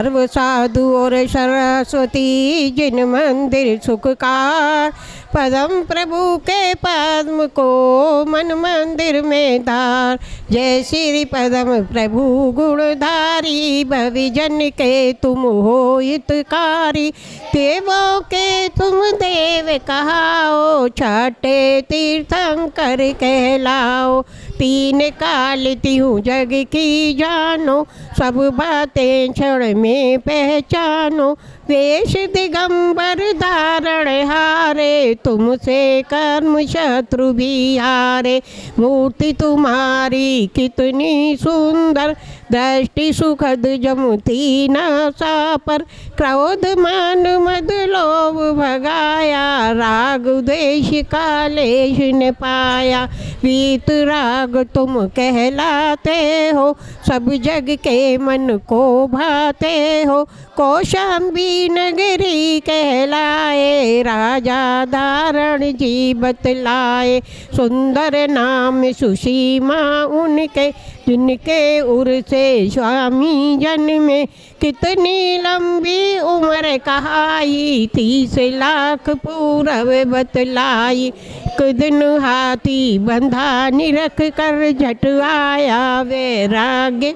सर्व साधु और सरस्वती जिन मंदिर सुखकार, पदम प्रभु के पद्म को मन मंदिर में धार। जय श्री पदम प्रभु गुणधारी, भविजन के तुम हो हितकारी। देवों के तुम देव कहाओ, छठे तीर्थंकर कहलाओ। तीन काल तिहु जग की जानो, सब बातें क्षण में पहचानो। वेश दिगंबर धारण हारे, तुमसे कर्म शत्रु भी हारे। मूर्ति तुम्हारी कितनी सुंदर, दृष्टि सुखद जमती नासा पर। क्रोध मान मद लोभ भगाया, राग द्वेष कालेश न पाया। वीत राग तुम कहलाते हो, सब जग के मन को भाते हो। कौशाम्बी नगरी कहलाए, राजा धारण जी बतलाए। सुंदर नाम सुसीमा उनके, जिनके उर से स्वामी जन्मे। कितनी लंबी उम्र कहाई, 30 लाख पूरब बतलाई। एक दिन हाथी बंधा निरख कर, झट आया वैराग्य।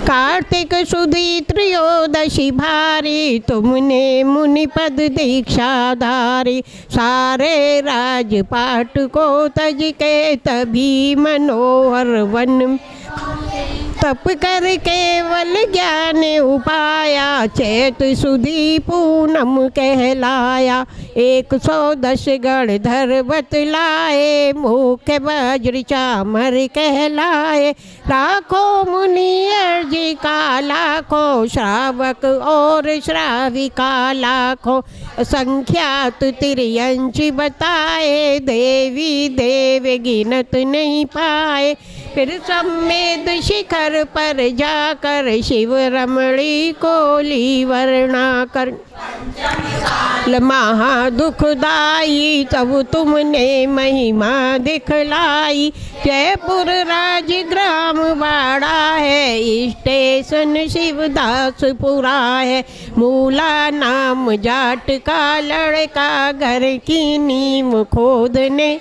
कार्तिक सुदी त्रयोदशी भारी, तुमने मुनि पद दीक्षा धारी। सारे राजपाट को तज के, तभी मनोहर वन तप कर केवल ज्ञान उपाया। चैत सुदी पूनम कहलाया, 110 गणधर बतलाए। मुख्य वज्र चामर कहलाए, लाखों मुनि अर्जी का लाखों। श्रावक और श्राविका लाखों, संख्यात तिर्यंच बताए। देवी देव गिनत नहीं पाए, फिर सम्मेद शिखर पर जाकर। शिव रमणी कोली वर्णा कर, महा दुखदाई तब तुमने महिमा दिखलाई। जयपुर राजग्राम बाड़ा है, स्टेशन शिवदासपुरा है। मूला नाम जाट का लड़का, घर की नींव खोदने।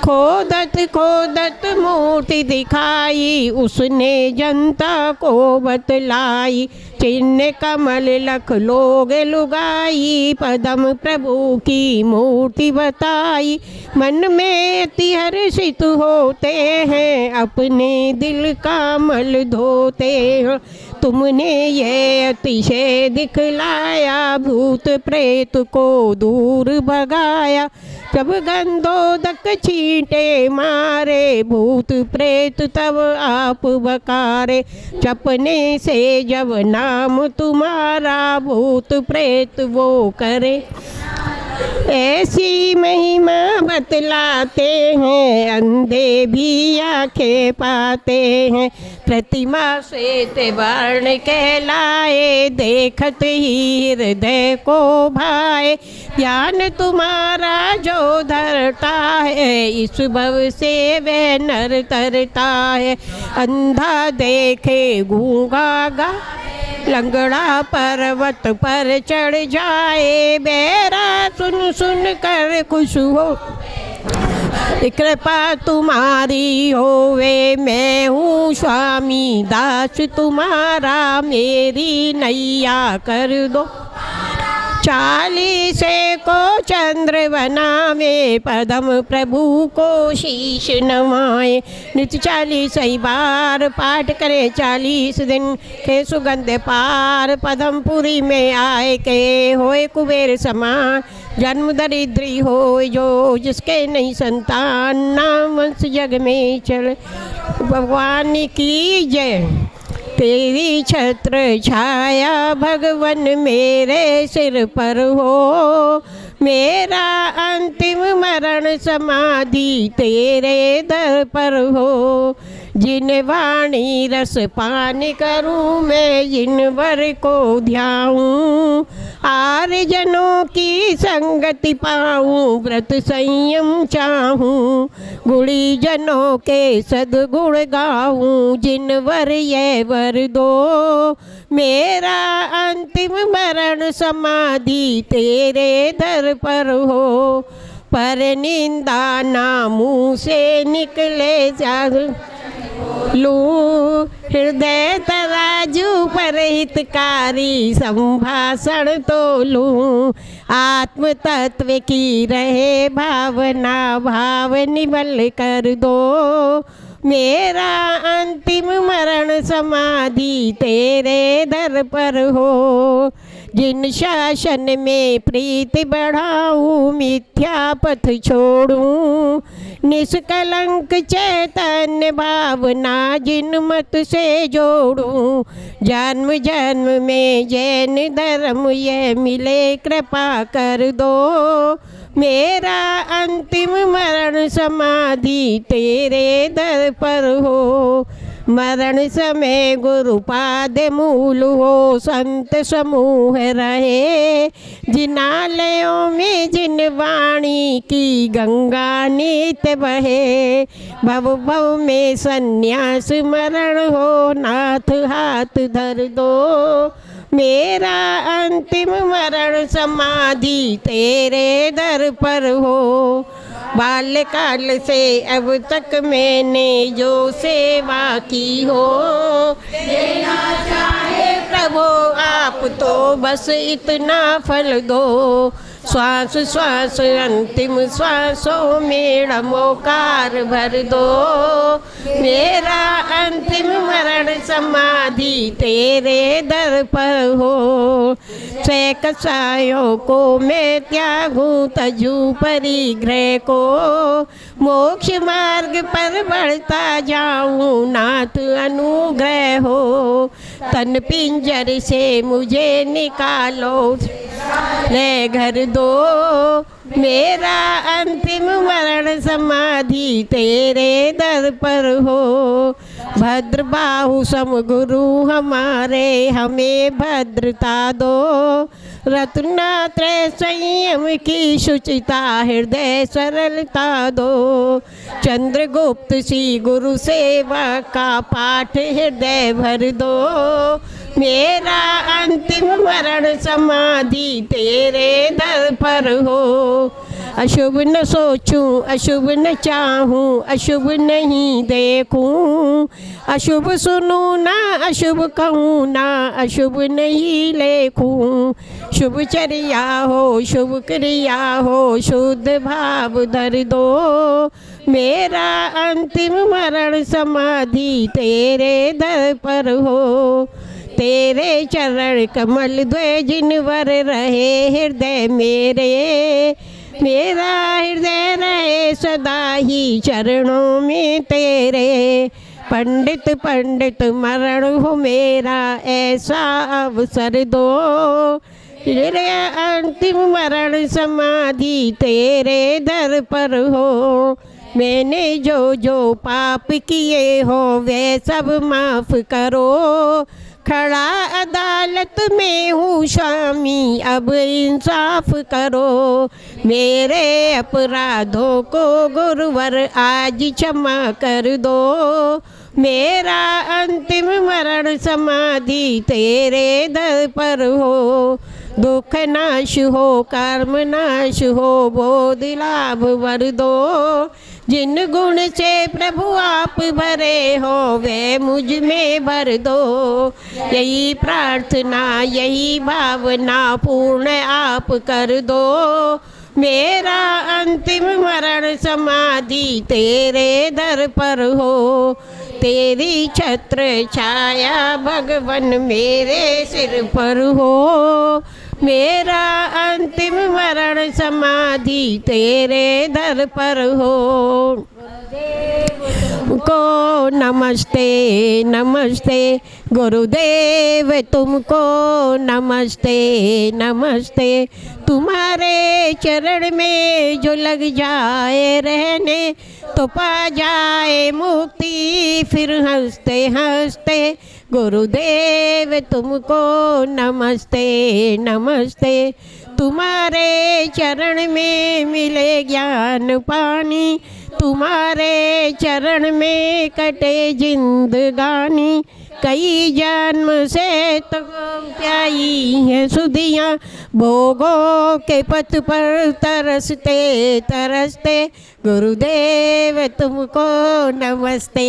खोदत खोदत मूर्ति दिखाई, उसने जनता को बतलाई। चिन्ह कमल लख लोग लुगाई, पदम प्रभु की मूर्ति बताई। मन में अति हर्षित होते हैं, अपने दिल का मल धोते हैं। तुमने ये अतिशय दिखलाया, भूत प्रेत को दूर भगाया। जब गंधोदक छींटे मारे, भूत प्रेत तब आप बकारे। जपने से जब नाम तुम्हारा, भूत प्रेत वो करे। ऐसी महिमा बतलाते हैं, अंधे भी आंखें पाते हैं। प्रतिमा श्वेत वर्ण कहलाए, देखत ही हृदय को भाए। ज्ञान तुम्हारा जो धरता है, इस भव से वह नर तरता है। अंधा देखे गूंगा गा, लंगड़ा पर्वत पर चढ़ जाए। बेरा सुन सुन कर खुश हो, कृपा तुम्हारी होवे। मैं हूँ स्वामी दास तुम्हारा, मेरी नैया कर दो। 40 को चंद्र बनावे, पदम प्रभु को शीश नवाए। नित्य 40 बार पाठ करे, 40 दिन के सुगंध पार। पदमपुरी में आए के होए कुबेर समान, जन्म दरिद्री हो जो जिसके नहीं संतान। नाम वंश जग में चल, भगवान की जय। तेरी छत्र छाया भगवन मेरे सिर पर हो, मेरा अंतिम मरण समाधि तेरे दर पर हो। जिन वाणी रस पान करूं मैं, जिन वर को ध्याऊं, आर्यजनों की संगति पाऊं, व्रत संयम चाहूं, गुणी जनों के सद्गुण गाऊं, जिन वर ये वर दो, मेरा अंतिम मरण समाधि तेरे दर पर हो। पर निंदा ना मुँह से निकले जा लूं, हृदय तराजू पर हितकारी संभाषण तो लूं, आत्म तत्व की रहे भावना, भाव निबल कर दो, मेरा अंतिम मरण समाधि तेरे दर पर हो। जिन शासन में प्रीति बढ़ाऊं, मिथ्या पथ छोड़ूं, निष्कलंक चैतन्य भावना जिन मत से जोड़ूं, जन्म जन्म में जैन धर्म ये मिले कृपा कर दो, मेरा अंतिम मरण समाधि तेरे दर पर हो। मरण समय गुरुपाद मूल हो, संत समूह रहे, जिनालयों में जिन वाणी की गंगा नित बहे, भव भव में संन्यास मरण हो, नाथ हाथ धर दो, मेरा अंतिम मरण समाधि तेरे दर पर हो। बाल्यकाल से अब तक मैंने जो सेवा की हो, देना चाहे प्रभु आप तो बस इतना फल दो, श्वास श्वास अंतिम श्वासों में नमोकार भर दो, मेरा अंतिम मरण समाधि तेरे दर पर हो। से कसायों को मैं त्यागूं, तजू परिग्रह को, मोक्ष मार्ग पर बढ़ता जाऊं, नाथ अनुग्रह हो, तन पिंजर से मुझे निकालो ले घर दो, मेरा अंतिम मरण समाधि तेरे दर पर हो। भद्र बाहु सम गुरु हमारे हमें भद्रता दो, रत्नात्रय संयम की शुचिता हृदय सरलता दो, चंद्रगुप्त सी गुरु सेवा का पाठ हृदय भर दो, मेरा अंतिम मरण समाधि तेरे दर पर हो। अशुभ न सोचूं, अशुभ न चाहूं, अशुभ नहीं देखूं, अशुभ सुनूं ना अशुभ कहूँ ना, अशुभ नहीं लेखूं, शुभ चर्या हो शुभ क्रिया हो, शुद्ध भाव धर दो, मेरा अंतिम मरण समाधि तेरे दर पर हो। तेरे चरण कमल द्वय जिनवर रहे हृदय मेरे, मेरा हृदय रहे सदा ही चरणों में तेरे, पंडित पंडित मरण हो मेरा ऐसा अवसर दो, तेरे अंतिम मरण समाधि तेरे दर पर हो। मैंने जो जो पाप किए हो वे सब माफ़ करो, खड़ा अदालत में हूँ स्वामी अब इंसाफ करो, मेरे अपराधों को गुरुवर आज क्षमा कर दो, मेरा अंतिम मरण समाधि तेरे दर पर हो। दुख नाश हो कर्म नाश हो बोध लाभ वर दो, जिन गुण से प्रभु आप भरे हो वे मुझ में भर दो, यही प्रार्थना यही भावना पूर्ण आप कर दो, मेरा अंतिम मरण समाधि तेरे दर पर हो। तेरी छत्र छाया भगवन मेरे सिर पर हो, मेरा अंतिम मरण समाधि तेरे दर पर हो। को नमस्ते नमस्ते गुरुदेव तुमको नमस्ते नमस्ते, तुम्हारे चरण में जो लग जाए रहने तो पा जाए मुक्ति, फिर हंसते हंसते गुरुदेव तुमको नमस्ते नमस्ते। तुम्हारे चरण में मिले ज्ञान पानी, तुम्हारे चरण में कटे जिंदगानी। कई जन्म से तो प्याई है सुधियाँ, भोगों के पथ पर तरसते तरसते। गुरुदेव तुमको नमस्ते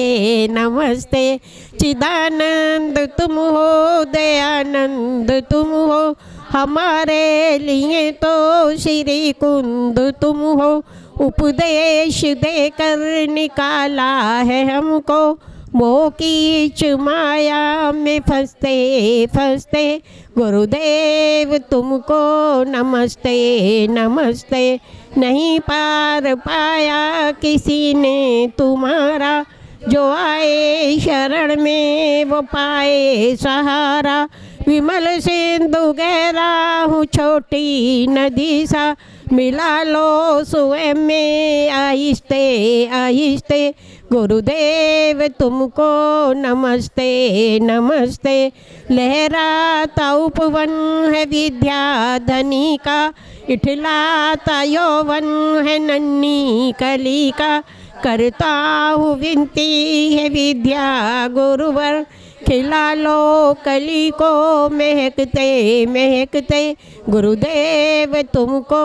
नमस्ते। चिदानंद तुम हो, दयानंद तुम हो, हमारे लिए तो श्री कुंद तुम हो। उपदेश देकर निकाला है हमको, मोह की माया में फंसते फंसते। गुरुदेव तुमको नमस्ते नमस्ते। नहीं पार पाया किसी ने तुम्हारा, जो आए शरण में वो पाए सहारा। विमल सिंधु गहरा हूँ छोटी नदी सा, मिला लो स्वयं में आहिस्ते आहिस्ते। गुरुदेव तुमको नमस्ते नमस्ते। लहराता उपवन है विद्या धनी का, इठलाता यौवन है नन्ही कली का। करता हूँ विनती है विद्या गुरुवर, खिला लो कली को महकते महकते। गुरुदेव तुमको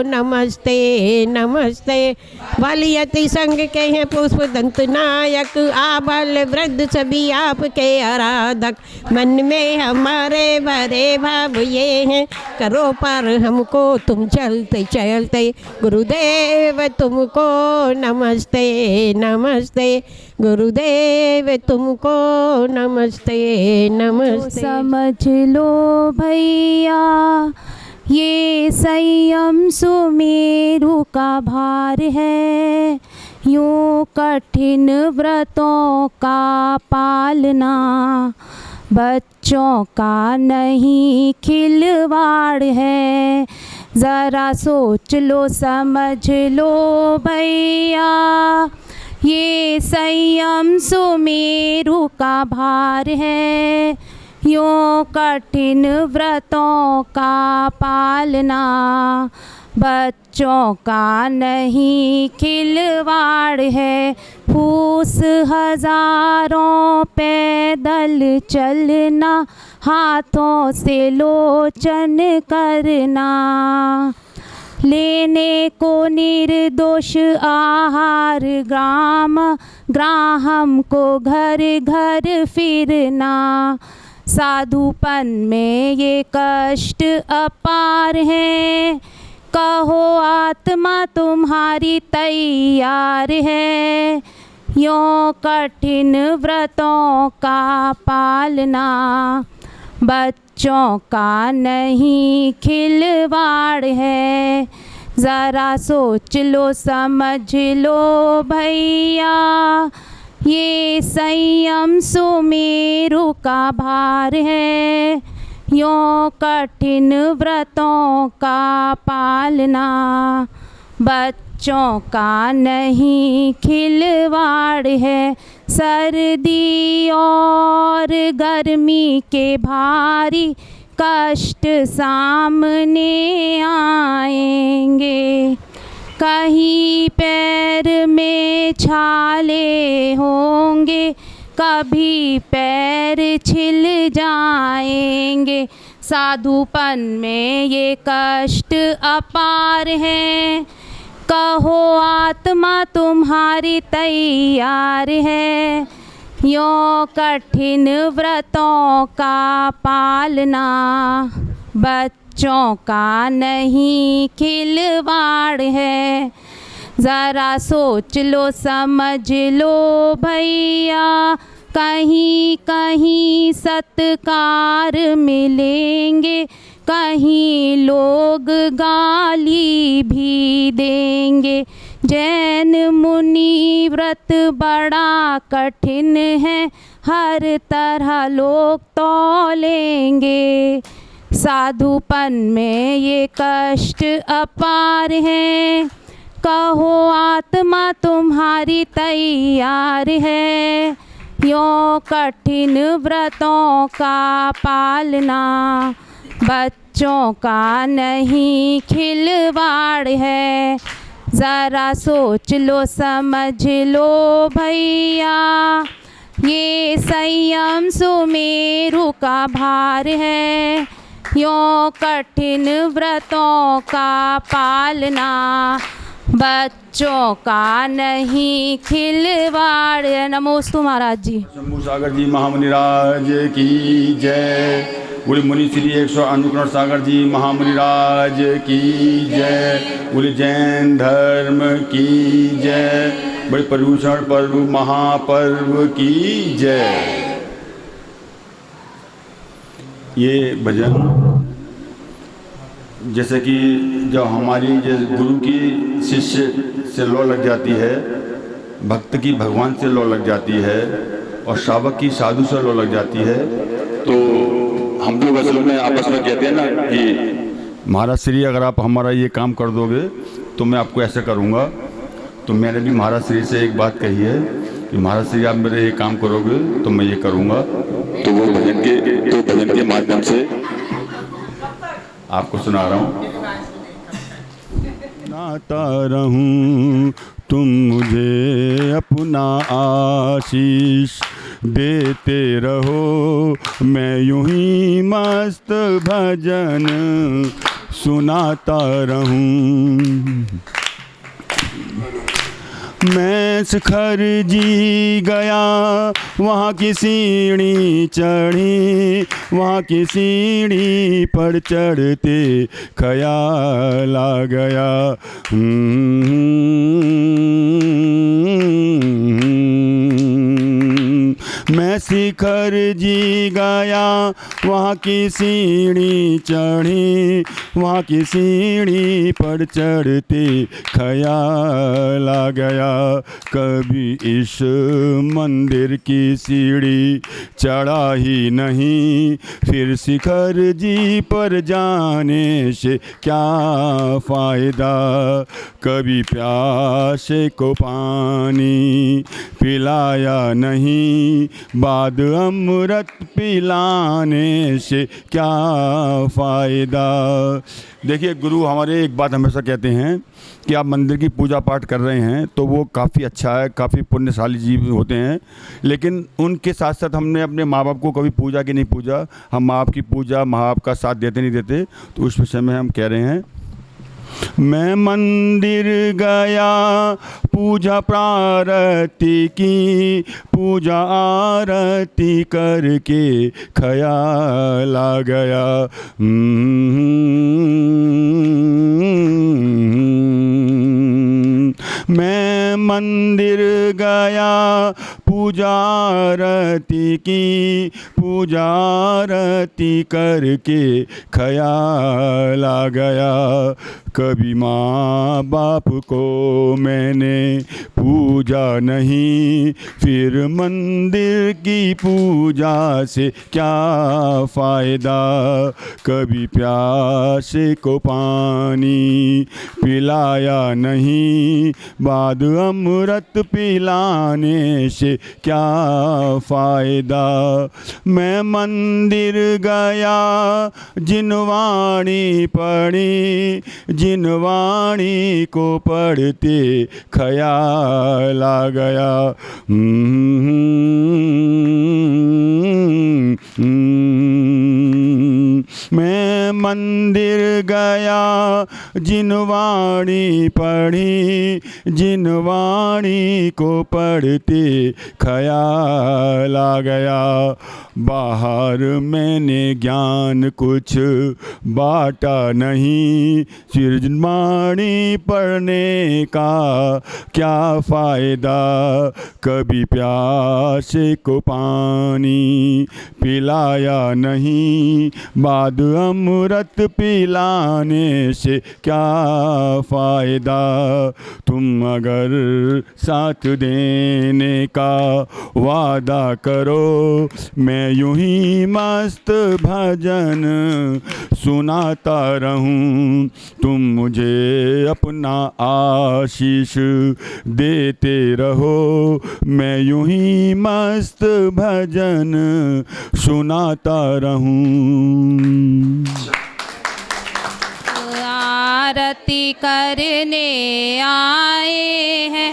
नमस्ते नमस्ते। बालियति संग के हैं पुष्प दंत नायक, आबल वृद्ध सभी आपके आराधक। मन में हमारे भरे भाव ये हैं, करो पार हमको तुम चलते चलते। गुरुदेव तुमको नमस्ते नमस्ते। गुरुदेव तुमको नमस्ते नमस्ते। समझ लो भैया ये संयम सुमेरु का भार है, यूं कठिन व्रतों का पालना बच्चों का नहीं खिलवाड़ है। ज़रा सोच लो समझ लो भैया ये संयम सुमेरु का भार है, यूं कठिन व्रतों का पालना बच्चों का नहीं खिलवाड़ है। फूस हजारों पैदल चलना, हाथों से लोचन करना, लेने को निर्दोष आहार ग्राम ग्राहम को घर घर फिरना। साधुपन में ये कष्ट अपार है, कहो आत्मा तुम्हारी तैयार है। यों कठिन व्रतों का पालना बच्चों का नहीं खिलवाड़ है। ज़रा सोच लो समझ लो भैया ये संयम सुमेरु का भार है, यों कठिन व्रतों का पालना बच्चों का नहीं खिलवाड़ है। सर्दी और गर्मी के भारी कष्ट सामने आएंगे, कहीं पैर में छाले होंगे, कभी पैर छिल जाएंगे। साधुपन में ये कष्ट अपार है, कहो आत्मा तुम्हारी तैयार है। यों कठिन व्रतों का पालना बच्चों का नहीं खिलवाड़ है। ज़रा सोच लो समझ लो भैया कहीं कहीं सत्कार मिलेंगे, कहीं लोग गाली भी देंगे। जैन मुनि व्रत बड़ा कठिन है, हर तरह लोग तौलेंगे। साधुपन में ये कष्ट अपार है, कहो आत्मा तुम्हारी तैयार है। यों कठिन व्रतों का पालना बच्चों का नहीं खिलवाड़ है। ज़रा सोच लो समझ लो भैया, ये संयम सुमेरु का भार है। यों कठिन व्रतों का पालना बच्चों का नहीं खिलवाड़। नमोस्तु महाराज जी। शंभू सागर जी महामुनिराज की जय। बोले मुनि श्री 108 अनुकरण सागर जी महामुनिराज की जय। बोले जैन धर्म की जय। बड़े पर्यूषण पर्व महापर्व की जय। ये भजन जैसे कि जब हमारी गुरु की शिष्य से लौ लग जाती है, भक्त की भगवान से लौ लग जाती है और श्रावक की साधु से लौ लग जाती है, तो हम लोग असल में आपस में कहते हैं ना कि महाराज श्री अगर आप हमारा ये काम कर दोगे तो मैं आपको ऐसे करूँगा। तो मैंने भी महाराज श्री से एक बात कही है कि महाराज श्री आप मेरे ये काम करोगे तो मैं ये करूँगा। तो वो भजन के माध्यम से आपको सुना रहा हूँ। नाता रहूं तुम मुझे अपना आशीष देते रहो, मैं यूं ही मस्त भजन सुनाता रहूं। मैं शिखर जी गया वहाँ की सीढ़ी चढ़ी, वहाँ की सीढ़ी पर चढ़ते ख्याल आ गया। मैं शिखर जी गया वहाँ की सीढ़ी चढ़ी, वहाँ की सीढ़ी पर चढ़ते ख्याल आ गया। कभी इस मंदिर की सीढ़ी चढ़ा ही नहीं, फिर शिखर जी पर जाने से क्या फ़ायदा। कभी प्यासे को पानी पिलाया नहीं, बाद अमृत पिलाने से क्या फ़ायदा। देखिए गुरु हमारे एक बात हमेशा कहते हैं कि आप मंदिर की पूजा पाठ कर रहे हैं तो वो काफ़ी अच्छा है, काफ़ी पुण्यशाली जीव होते हैं, लेकिन उनके साथ साथ हमने अपने माँ बाप को कभी पूजा की नहीं पूजा। हम माँ बाप की पूजा माँ बाप का साथ देते नहीं देते, तो उस विषय में हम कह रहे हैं। मैं मंदिर गया पूजा प्रारती की, पूजा आरती करके ख्याल आ गया। मैं मंदिर गया पूजा आरती की, पूजा आरती करके ख्याल आ गया। कभी माँ बाप को मैंने पूजा नहीं, फिर मंदिर की पूजा से क्या फ़ायदा। कभी प्यासे को पानी पिलाया नहीं, बाद अमृत पिलाने से क्या फ़ायदा। मैं मंदिर गया जिनवाणी पढ़ी, जिनवाणी को पढ़ते ख्याल आ गया। मैं मंदिर गया जिनवाणी पढ़ी, जिनवाणी को पढ़ते ख्याल आ गया। बाहर मैंने ज्ञान कुछ बांटा नहीं, सिरजनवाणी पढ़ने का क्या फ़ायदा। कभी प्यासे को पानी पिलाया नहीं, स्वाद अमृत पिलाने से क्या फ़ायदा। तुम अगर साथ देने का वादा करो, मैं यूं ही मस्त भजन सुनाता रहूं। तुम मुझे अपना आशीष देते रहो, मैं यूं ही मस्त भजन सुनाता रहूं। आरती करने आए हैं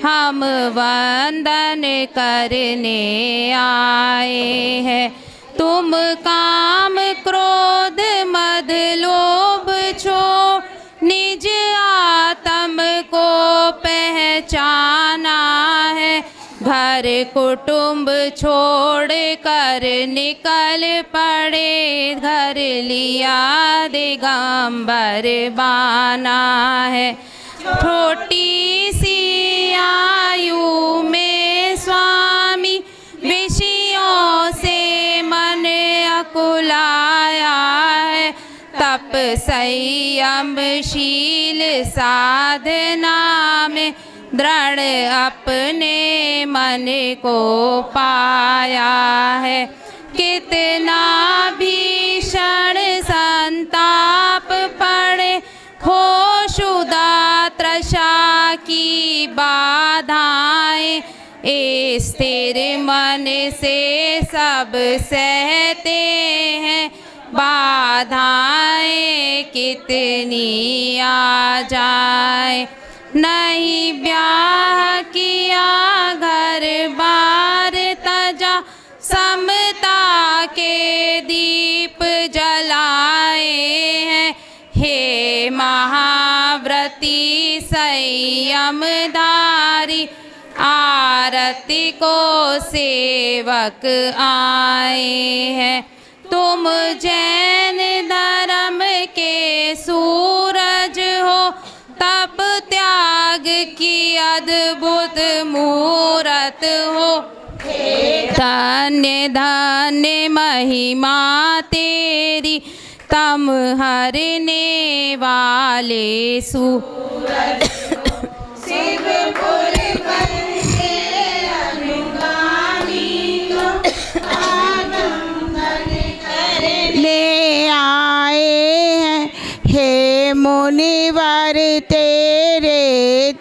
हम, वंदन करने आए हैं। तुम काम क्रोध मद लोभ छोड़ निज आत्म को पहचाना है। घर कुटुंब छोड़ कर निकल पड़े, घर लिया दिगंबर बाना है। छोटी सी आयु में स्वामी विषयों से मन अकुलाया है। तप संयम शील साधना में दृढ़ अपने मन को पाया है। कितना भीषण संताप पड़े, हो शुदा तृषा की बाधाएं, ए स्थिर मन से सब सहते हैं। बाधाएं कितनी आ जाए, नहीं ब्याह किया घर बार तजा, समता के दीप जलाए हैं। हे महाव्रती संयमधारी, आरती को सेवक आए हैं। तुम जैन धर्म के सूरज हो, तप त्याग की अद्भुत मूरत हो। धन्य धन्य महिमा तेरी, तम हरने वाले सूरज शिवपुर बनके अनुगामी को आनंदन ले आए हैं। हे मुनिवर तेरे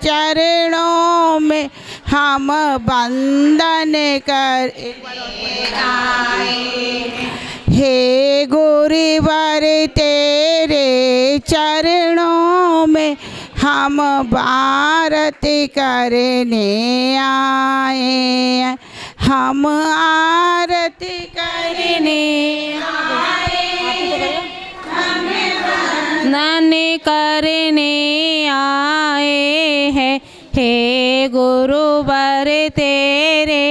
चरणों में हम वंदन कर हे गुरुवर तेरे चरणों में हम आरती करने आए हैं। हम आरती करने आए हैं, वंदन करने आए हैं। हे गुरुवर तेरे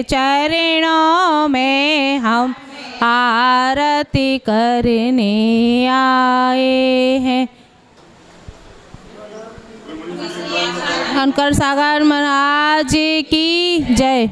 चरणों में हम आरती करने आए हैं। शंकर सागर महाराज की जय।